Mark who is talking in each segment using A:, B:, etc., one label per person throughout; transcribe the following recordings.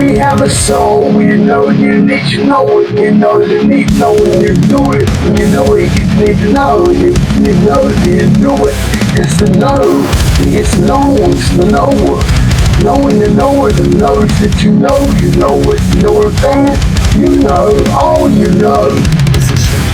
A: We have a soul, you know you need to know it, you know you need to know it, you do it, you know it, you need to know it, you know it, you do it. It's the know, it's known, it's the knower. Knowing the knower, the knows that you know it, you know what I'm saying? You know, all you know.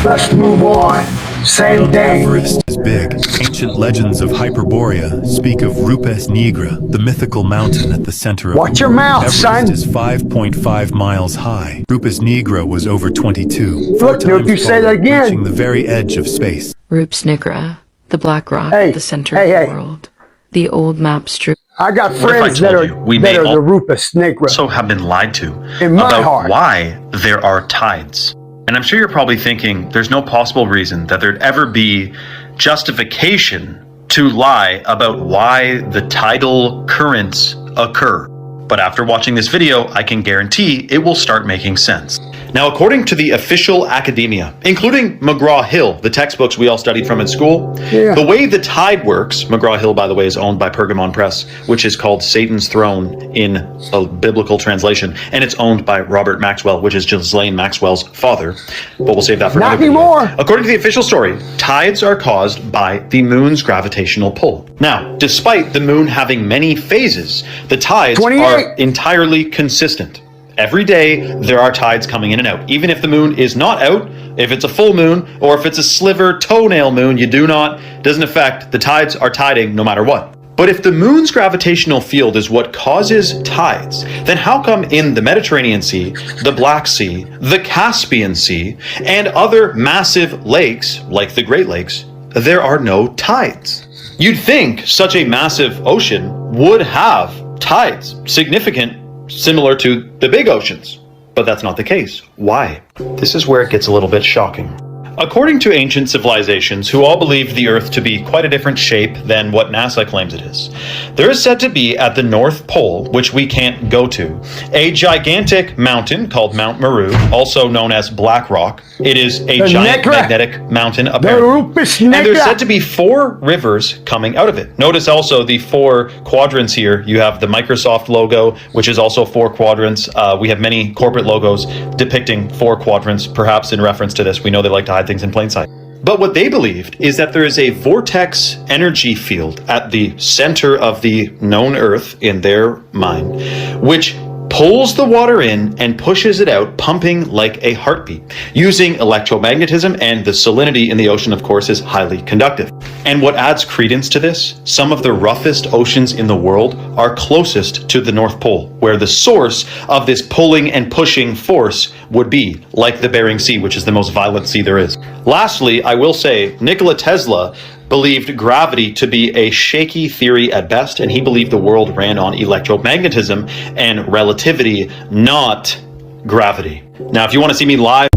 A: Let's move on. Same thing.
B: Everest is big. Ancient legends of Hyperborea speak of Rupes Nigra, the mythical mountain at the center of
A: Watch your mouth,
B: Everest
A: son.
B: is 5.5 miles high. Rupes Nigra was over 22.
A: Look, if you say that again.
B: Reaching the very edge of space.
C: Rupes Nigra, the black rock at the center of the world. The old map strip.
A: I got friends that are the Rupes Nigra.
D: Also have been lied to
A: about
D: why there are tides. And I'm sure you're probably thinking there's no possible reason that there'd ever be justification to lie about why the tidal currents occur. But after watching this video, I can guarantee it will start making sense. Now, according to the official academia, including McGraw-Hill, the textbooks we all studied from in school, the way the tide works, McGraw-Hill, by the way, is owned by Pergamon Press, which is called Satan's Throne in a biblical translation, and it's owned by Robert Maxwell, which is Ghislaine Maxwell's father, but we'll save that for another video.
A: Not anymore!
D: According to the official story, tides are caused by the moon's gravitational pull. Now, despite the moon having many phases, the tides are entirely consistent. Every day, there are tides coming in and out. Even if the moon is not out, if it's a full moon, or if it's a sliver toenail moon, doesn't affect, the tides are tiding no matter what. But if the moon's gravitational field is what causes tides, then how come in the Mediterranean Sea, the Black Sea, the Caspian Sea, and other massive lakes, like the Great Lakes, there are no tides? You'd think such a massive ocean would have tides, significant, similar to the big oceans, but that's not the case. Why? This is where it gets a little bit shocking. According to ancient civilizations who all believed the Earth to be quite a different shape than what NASA claims it is, there is said to be at the North Pole, which we can't go to, a gigantic mountain called Mount Meru, also known as Black Rock. It is a giant magnetic mountain, apparently. And there's said to be 4 rivers coming out of it. Notice also the 4 quadrants here. You have the Microsoft logo, which is also 4 quadrants. We have many corporate logos depicting 4 quadrants, perhaps in reference to this. We know they like to hide things in plain sight. But what they believed is that there is a vortex energy field at the center of the known Earth in their mind, which pulls the water in and pushes it out, pumping like a heartbeat, using electromagnetism, and the salinity in the ocean, of course, is highly conductive. And what adds credence to this, some of the roughest oceans in the world are closest to the North Pole, where the source of this pulling and pushing force would be, like the Bering Sea, which is the most violent sea there is. Lastly, I will say, Nikola Tesla believed gravity to be a shaky theory at best, and he believed the world ran on electromagnetism and relativity, not gravity. Now, if you want to see me live...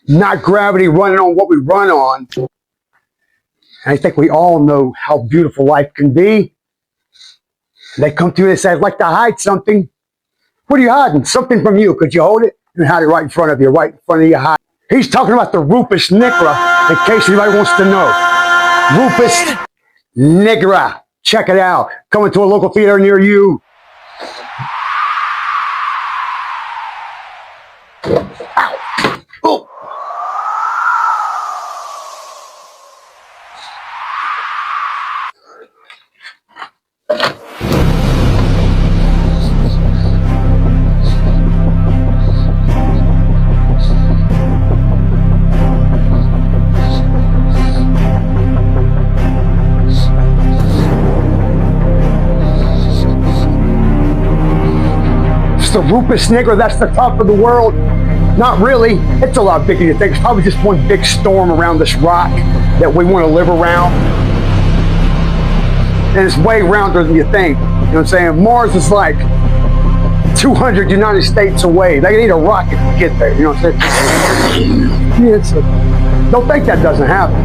A: Not gravity running on what we run on. I think we all know how beautiful life can be. They come through and say, I'd like to hide something. What are you hiding? Something from you. Could you hold it? And hide it right in front of you, right in front of your hide. He's talking about the Rupes Nigra, in case anybody wants to know. Rupes Nigra. Check it out. Coming to a local theater near you. Ow. Oh. The Rupes Nigra, that's the top of the world. Not really. It's a lot bigger than you think. It's probably just one big storm around this rock that we want to live around. And it's way rounder than you think. You know what I'm saying? Mars is like 200 United States away. They need a rocket to get there. You know what I'm saying? Don't think that doesn't happen.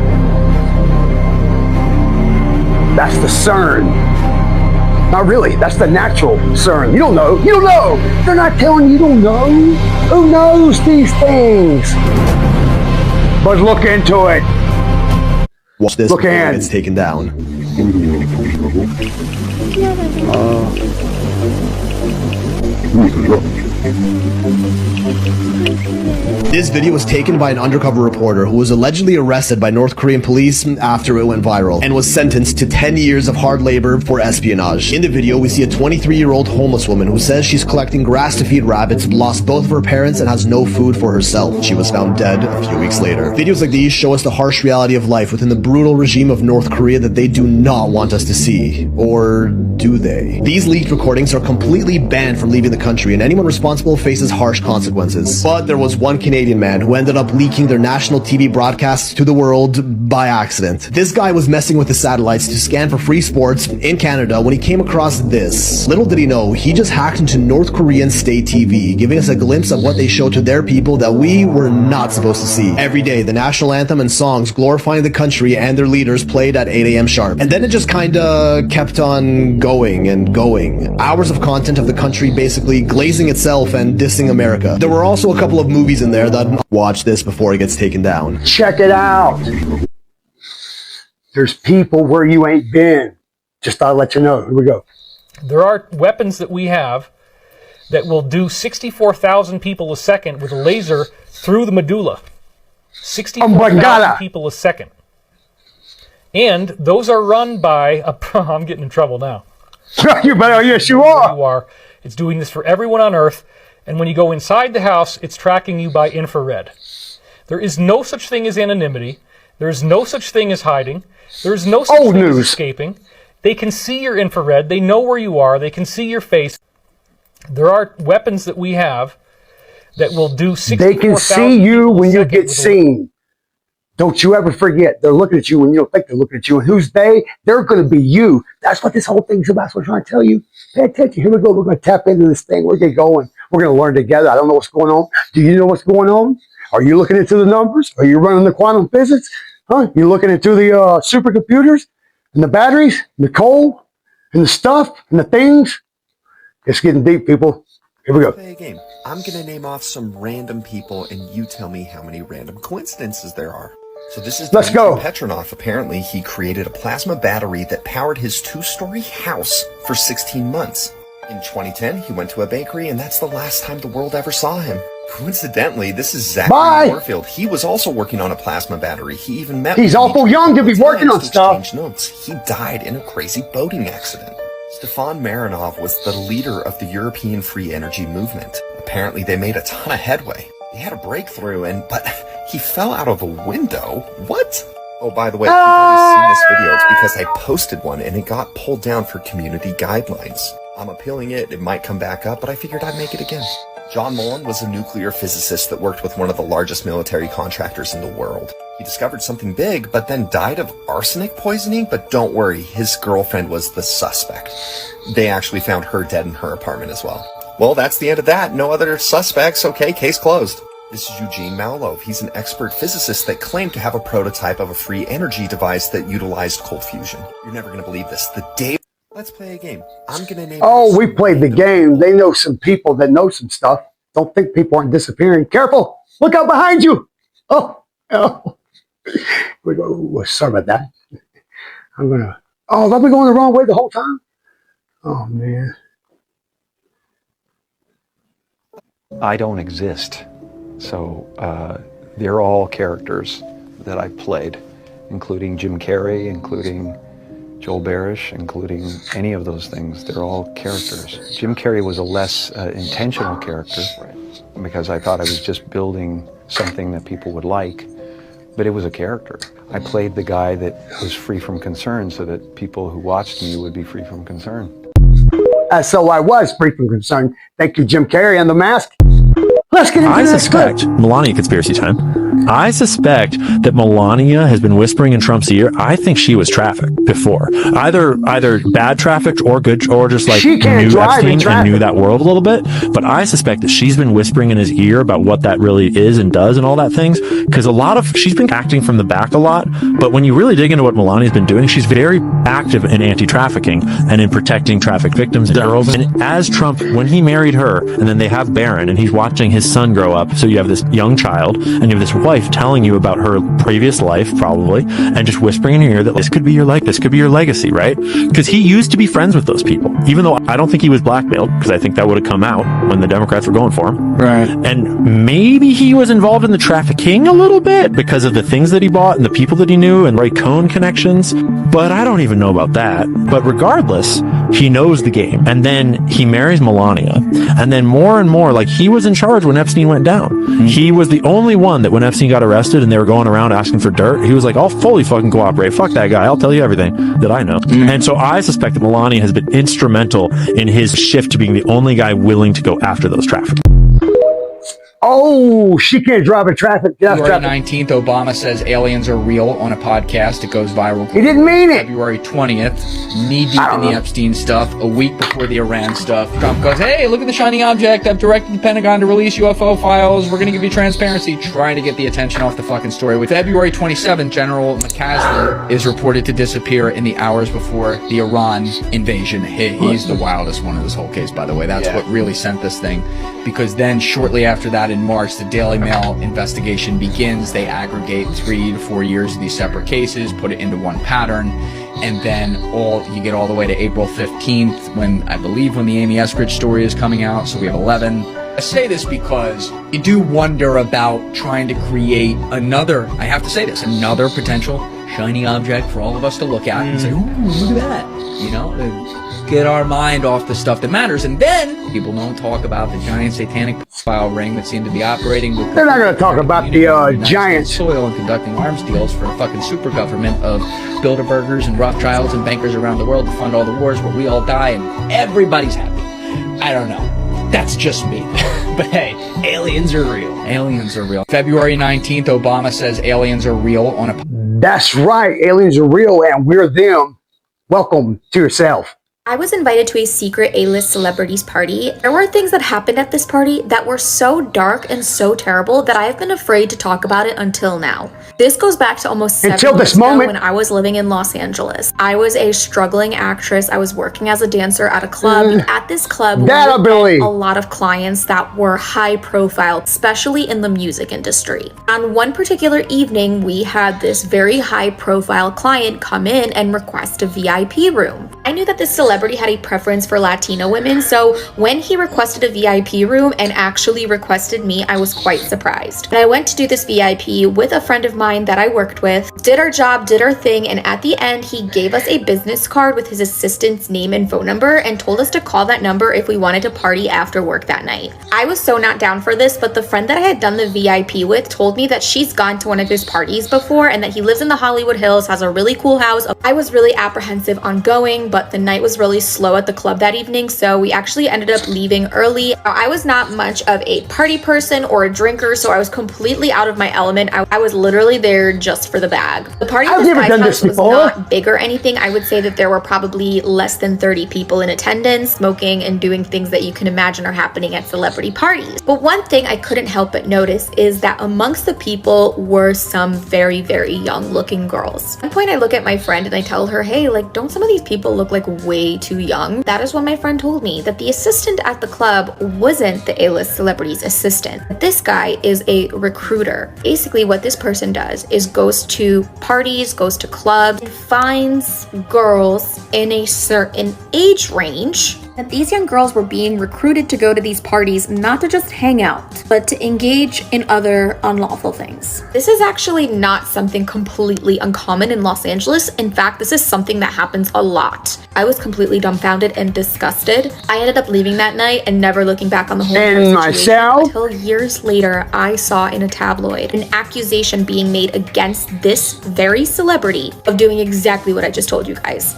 A: That's the CERN. Not really. That's the natural CERN. You don't know. You don't know. They're not telling you. You don't know. Who knows these things? But look into it.
E: Watch this
A: before
E: it's taken down. This video was taken by an undercover reporter who was allegedly arrested by North Korean police after it went viral and was sentenced to 10 years of hard labor for espionage. In the video, we see a 23-year-old homeless woman who says she's collecting grass to feed rabbits, lost both of her parents, and has no food for herself. She was found dead a few weeks later. Videos like these show us the harsh reality of life within the brutal regime of North Korea that they do not want us to see. Or do they? These leaked recordings are completely banned from leaving the country, and anyone responsible faces harsh consequences. But there was one Canadian man who ended up leaking their national TV broadcasts to the world by accident. This guy was messing with the satellites to scan for free sports in Canada when he came across this. Little did he know, he just hacked into North Korean state TV, giving us a glimpse of what they show to their people that we were not supposed to see. Every day, the national anthem and songs glorifying the country and their leaders played at 8 a.m. sharp. And then it just kinda kept on going and going. Hours of content of the country basically glazing itself and dissing America. There were also a couple of movies in there that watch this before it gets taken down.
A: Check it out. There's people where you ain't been. Just thought I'd let you know. Here we go.
F: There are weapons that we have that will do 64,000 people a second with a laser through the medulla. 64,000 people a second. And those are run by I'm getting in trouble now.
A: You better, yes you are.
F: You are. It's doing this for everyone on Earth. And when you go inside the house, it's tracking you by infrared. There is no such thing as anonymity. There is no such thing as hiding. There is no such thing as escaping. They can see your infrared. They know where you are. They can see your face. There are weapons that we have that will do 64,000
A: They can see you when you get seen. Don't you ever forget. They're looking at you when you don't think they're looking at you. And who's they? They're going to be you. That's what this whole thing's about. That's what I'm trying to tell you. Pay attention. Here we go. We're going to tap into this thing. We're going to get going. We're going to learn together. I don't know what's going on. Do you know what's going on? Are you looking into the numbers? Are you running the quantum physics? Huh? You looking into the supercomputers and the batteries and the coal and the stuff and the things? It's getting deep, people. Here we go.
G: Play a game. I'm going to name off some random people and you tell me how many random coincidences there are. So this is
A: Let's go.
G: Petronov. Apparently, he created a plasma battery that powered his 2-story house for 16 months. In 2010, he went to a bakery, and that's the last time the world ever saw him. Coincidentally, this is Zachary Warfield. He was also working on a plasma battery. He even met.
A: He's awful young to be working on stuff.
G: Notes. He died in a crazy boating accident. Stefan Marinov was the leader of the European free energy movement. Apparently, they made a ton of headway. He had a breakthrough, but he fell out of a window. What? Oh, by the way, if you've already seen this video, it's because I posted one and it got pulled down for community guidelines. I'm appealing it. It might come back up, but I figured I'd make it again. John Mullen was a nuclear physicist that worked with one of the largest military contractors in the world. He discovered something big, but then died of arsenic poisoning. But don't worry, his girlfriend was the suspect. They actually found her dead in her apartment as well. Well, that's the end of that. No other suspects. Okay, case closed. This is Eugene Malov. He's an expert physicist that claimed to have a prototype of a free energy device that utilized cold fusion. You're never going to believe this. The day... Let's play a game. I'm going to name...
A: Oh, we played the game. They know some people that know some stuff. Don't think people aren't disappearing. Careful! Look out behind you! Oh! Sorry about that. I'm going to... Oh, I've been going the wrong way the whole time? Oh, man.
H: I don't exist. So they're all characters that I've played, including Jim Carrey, including Joel Barish, including any of those things. They're all characters. Jim Carrey was a less intentional character because I thought I was just building something that people would like, but it was a character. I played the guy that was free from concern so that people who watched me would be free from concern.
A: So I was free from concern. Thank you, Jim Carrey and the mask. Let's get into
I: I suspect, Melania conspiracy time. I suspect that Melania has been whispering in Trump's ear. I think she was trafficked before. Either bad trafficked or good, or just like knew Epstein and knew that world a little bit. But I suspect that she's been whispering in his ear about what that really is and does and all that things. Because she's been acting from the back a lot. But when you really dig into what Melania's been doing, she's very active in anti-trafficking and in protecting traffic victims and girls. And as Trump, when he married her, and then they have Barron, and he's watching his son grow up. So you have this young child, and you have this wife telling you about her previous life, probably, and just whispering in your ear that this could be your life, this could be your legacy, right? Because he used to be friends with those people, even though I don't think he was blackmailed, because I think that would have come out when the Democrats were going for him.
J: Right.
I: And maybe he was involved in the trafficking a little bit because of the things that he bought and the people that he knew and Ray Cohn connections, but I don't even know about that. But regardless, he knows the game. And then he marries Melania. And then more and more, like, he was in charge when Epstein went down. Mm-hmm. He was the only one that when Epstein got arrested and they were going around asking for dirt, he was like, I'll fully fucking cooperate. Fuck that guy. I'll tell you everything that I know. Mm-hmm. And so I suspect that Melania has been instrumental in his shift to being the only guy willing to go after those traffickers.
A: Oh, she can't drive in traffic.
J: February 19th, Obama says aliens are real on a podcast. It goes viral.
A: He didn't mean it.
J: February 20th, knee-deep in the Epstein stuff, a week before the Iran stuff. Trump goes, hey, look at the shiny object. I've directed the Pentagon to release UFO files. We're going to give you transparency. Trying to get the attention off the fucking story. With February 27th, General McCaslin is reported to disappear in the hours before the Iran invasion. He's the wildest one in this whole case, by the way. That's what really sent this thing. Because then, shortly after that, in March, the Daily Mail investigation begins. They aggregate 3 to 4 years of these separate cases, put it into one pattern, and then you get all the way to April 15th, when the Amy Eskridge story is coming out. So we have 11. I say this because you do wonder about trying to create another potential shiny object for all of us to look at and say, ooh, look at that, you know, get our mind off the stuff that matters. And then people don't talk about the giant satanic file ring that seemed to be operating with.
A: They're not going to talk about the giant
J: soil and conducting arms deals for a fucking super government of Bilderbergers and Rothschilds and bankers around the world to fund all the wars where we all die and everybody's happy. I don't know. That's just me. But hey, aliens are real. Aliens are real. February 19th, Obama says aliens are real on a.
A: That's right. Aliens are real and we're them. Welcome to yourself.
K: I was invited to a secret A-list celebrities party. There were things that happened at this party that were so dark and so terrible that I have been afraid to talk about it until now. This goes back to almost 7 years ago when I was living in Los Angeles. I was a struggling actress. I was working as a dancer at a club. At this club, we had a lot of clients that were high profile, especially in the music industry. On one particular evening, we had this very high profile client come in and request a VIP room. I knew that this celebrity had a preference for Latino women, so when he requested a VIP room and actually requested me, I was quite surprised. And I went to do this VIP with a friend of mine that I worked with, did our job, did our thing, and at the end, he gave us a business card with his assistant's name and phone number and told us to call that number if we wanted to party after work that night. I was so not down for this, but the friend that I had done the VIP with told me that she's gone to one of his parties before and that he lives in the Hollywood Hills, has a really cool house. I was really apprehensive on going, but the night was really slow at the club that evening, so we actually ended up leaving early. I was not much of a party person or a drinker, so I was completely out of my element. I was literally there just for the bag. The party at this guy's house was not big or anything. I would say that there were probably less than 30 people in attendance, smoking and doing things that you can imagine are happening at celebrity parties. But one thing I couldn't help but notice is that amongst the people were some very, very young looking girls. At one point I look at my friend and I tell her, hey, like, don't some of these people look like way too young? That is when my friend told me that the assistant at the club wasn't the A-list celebrity's assistant. This guy is a recruiter. Basically what this person does is goes to parties, goes to clubs, and finds girls in a certain age range. That these young girls were being recruited to go to these parties not to just hang out, but to engage in other unlawful things. This is actually not something completely uncommon in Los Angeles. In fact, this is something that happens a lot. I was completely dumbfounded and disgusted. I ended up leaving that night and never looking back on the whole situation until years later I saw in a tabloid an accusation being made against this very celebrity of doing exactly what I just told you guys.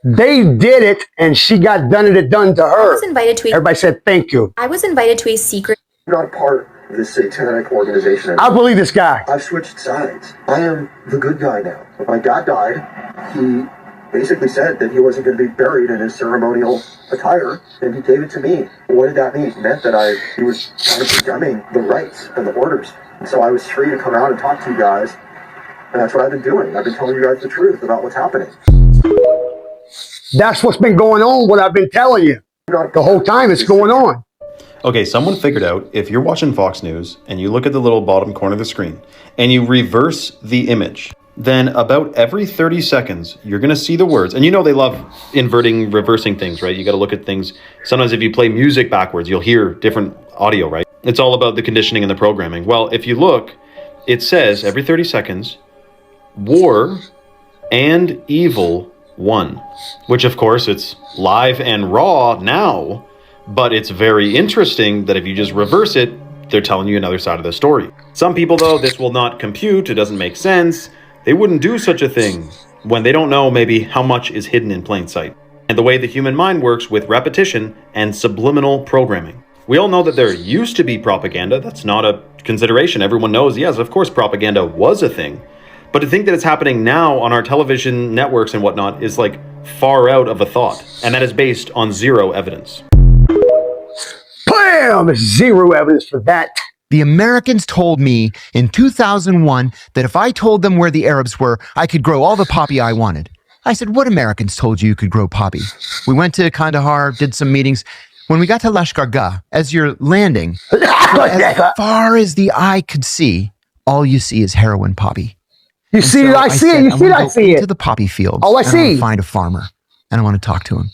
A: They did it, and she got done to her.
K: I was invited to
A: Everybody said thank you.
K: I was invited to a secret.
L: I'm not a part of this satanic organization anymore.
A: I believe this guy.
L: I've switched sides. I am the good guy now. When my dad died, he basically said that he wasn't going to be buried in his ceremonial attire, and he gave it to me. What did that mean? It meant that he was kind of condemning the rites and the orders. And so I was free to come out and talk to you guys, and that's what I've been doing. I've been telling you guys the truth about what's happening.
A: That's what's been going on, what I've been telling you. The whole time it's going on.
D: Okay, someone figured out if you're watching Fox News and you look at the little bottom corner of the screen and you reverse the image, then about every 30 seconds, you're going to see the words. And you know they love inverting, reversing things, right? You got to look at things. Sometimes if you play music backwards, you'll hear different audio, right? It's all about the conditioning and the programming. Well, if you look, it says every 30 seconds, war and evil won, which of course it's live and raw now, but it's very interesting that if you just reverse it, they're telling you another side of the story. Some people, though, this will not compute. It doesn't make sense. They wouldn't do such a thing when they don't know maybe how much is hidden in plain sight. And the way the human mind works with repetition and subliminal programming. We all know that there used to be propaganda. That's not a consideration. Everyone knows, yes, of course, propaganda was a thing. But to think that it's happening now on our television networks and whatnot is like far out of a thought. And that is based on zero evidence.
A: Bam! Zero evidence for that.
M: The Americans told me in 2001 that if I told them where the Arabs were, I could grow all the poppy I wanted. I said, what Americans told you could grow poppy? We went to Kandahar, did some meetings. When we got to Lashkar Gah, as you're landing, as far as the eye could see, all you see is heroin poppy.
A: You see it, I see it, you see it, I see it.
M: To the poppy fields.
A: All I see.
M: Find a farmer, and I want to talk to him.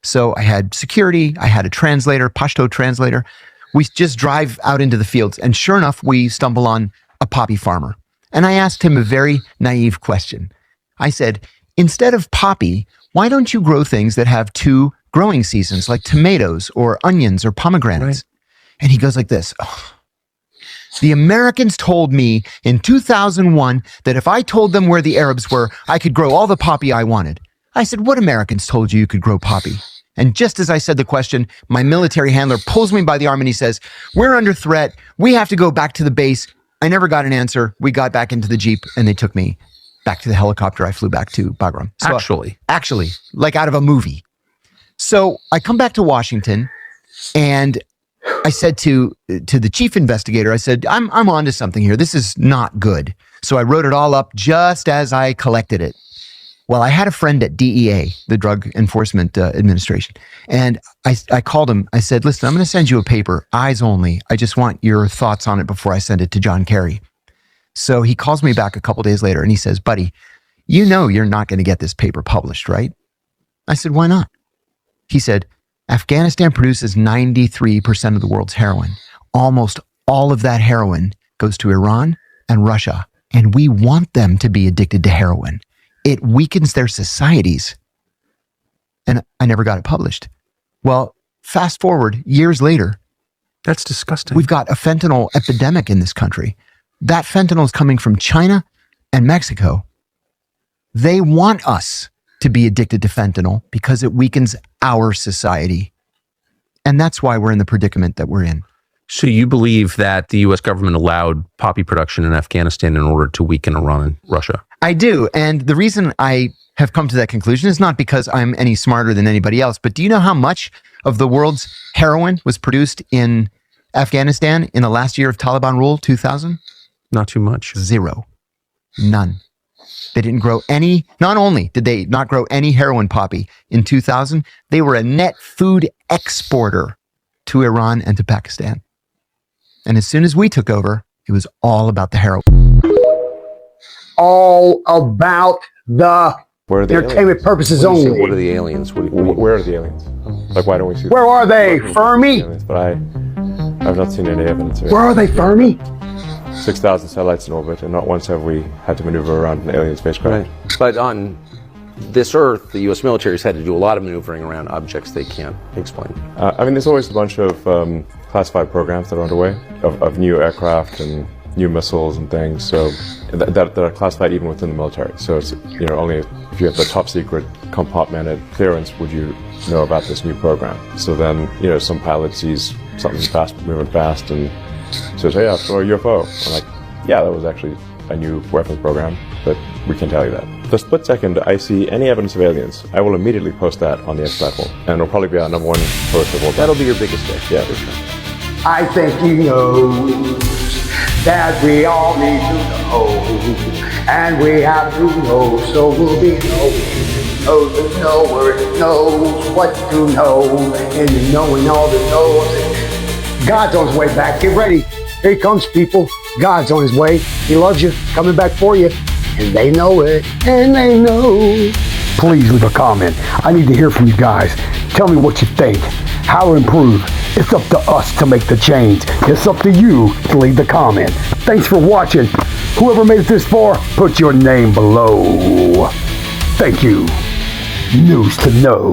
M: So I had security, I had a translator, Pashto translator. We just drive out into the fields, and sure enough, we stumble on a poppy farmer. And I asked him a very naive question. I said, instead of poppy, why don't you grow things that have two growing seasons, like tomatoes or onions or pomegranates? Right. And he goes like this. Oh. The Americans told me in 2001 that if I told them where the Arabs were, I could grow all the poppy I wanted. I said, what Americans told you could grow poppy? And just as I said the question, my military handler pulls me by the arm and he says, we're under threat. We have to go back to the base. I never got an answer. We got back into the Jeep and they took me back to the helicopter. I flew back to Bagram. So, actually, like out of a movie. So I come back to Washington and I said to the chief investigator, I said, I'm onto something here. This is not good. So I wrote it all up just as I collected it. Well, I had a friend at DEA, the Drug Enforcement Administration, and I called him. I said, listen, I'm going to send you a paper, eyes only. I just want your thoughts on it before I send it to John Kerry. So he calls me back a couple days later and he says, buddy, you know you're not going to get this paper published, right? I said, why not? He said, Afghanistan produces 93% of the world's heroin. Almost all of that heroin goes to Iran and Russia, and we want them to be addicted to heroin. It weakens their societies. And I never got it published. Well, fast forward years later.
I: That's disgusting.
M: We've got a fentanyl epidemic in this country. That fentanyl is coming from China and Mexico. They want us to be addicted to fentanyl because it weakens our society. And that's why we're in the predicament that we're in.
I: So you believe that the U.S. government allowed poppy production in Afghanistan in order to weaken Iran and Russia?
M: I do. And the reason I have come to that conclusion is not because I'm any smarter than anybody else, but do you know how much of the world's heroin was produced in Afghanistan in the last year of Taliban rule, 2000?
I: Not too much.
M: Zero. None. They didn't grow any, not only did they not grow any heroin poppy in 2000, they were a net food exporter to Iran and to Pakistan. And as soon as we took over, it was all about the heroin.
A: All about the entertainment
N: aliens?
A: purposes only.
N: What are the aliens? Where are the aliens? Like, why don't we see them?
A: Where are they, Fermi?
N: But I've not seen any evidence of it.
A: Where are they, Fermi?
N: 6,000 satellites in orbit, and not once have we had to maneuver around an alien spacecraft.
O: Right. But on this Earth, the U.S. military has had to do a lot of maneuvering around objects they can't explain.
N: I mean, there's always a bunch of classified programs that are underway of new aircraft and new missiles and things. So that are classified even within the military. So it's, you know, only if you have the top secret compartmented clearance would you know about this new program. So then, you know, some pilot sees something fast, moving fast, and says, hey, I saw a UFO. I'm like, yeah, that was actually a new weapons program, but we can't tell you that. The split second I see any evidence of aliens, I will immediately post that on the X platform, and it'll probably be our #1 post of all time.
O: That'll be your biggest day.
N: Yeah, for sure.
A: I think you know that we all need to know, and we have to know, so we'll be knows the knower knows what to know, and you knowing all the knows. God's on his way back. Get ready. Here he comes, people. God's on his way. He loves you. Coming back for you. And they know it. And they know. Please leave a comment. I need to hear from you guys. Tell me what you think. How to improve. It's up to us to make the change. It's up to you to leave the comment. Thanks for watching. Whoever made it this far, put your name below. Thank you. News to know.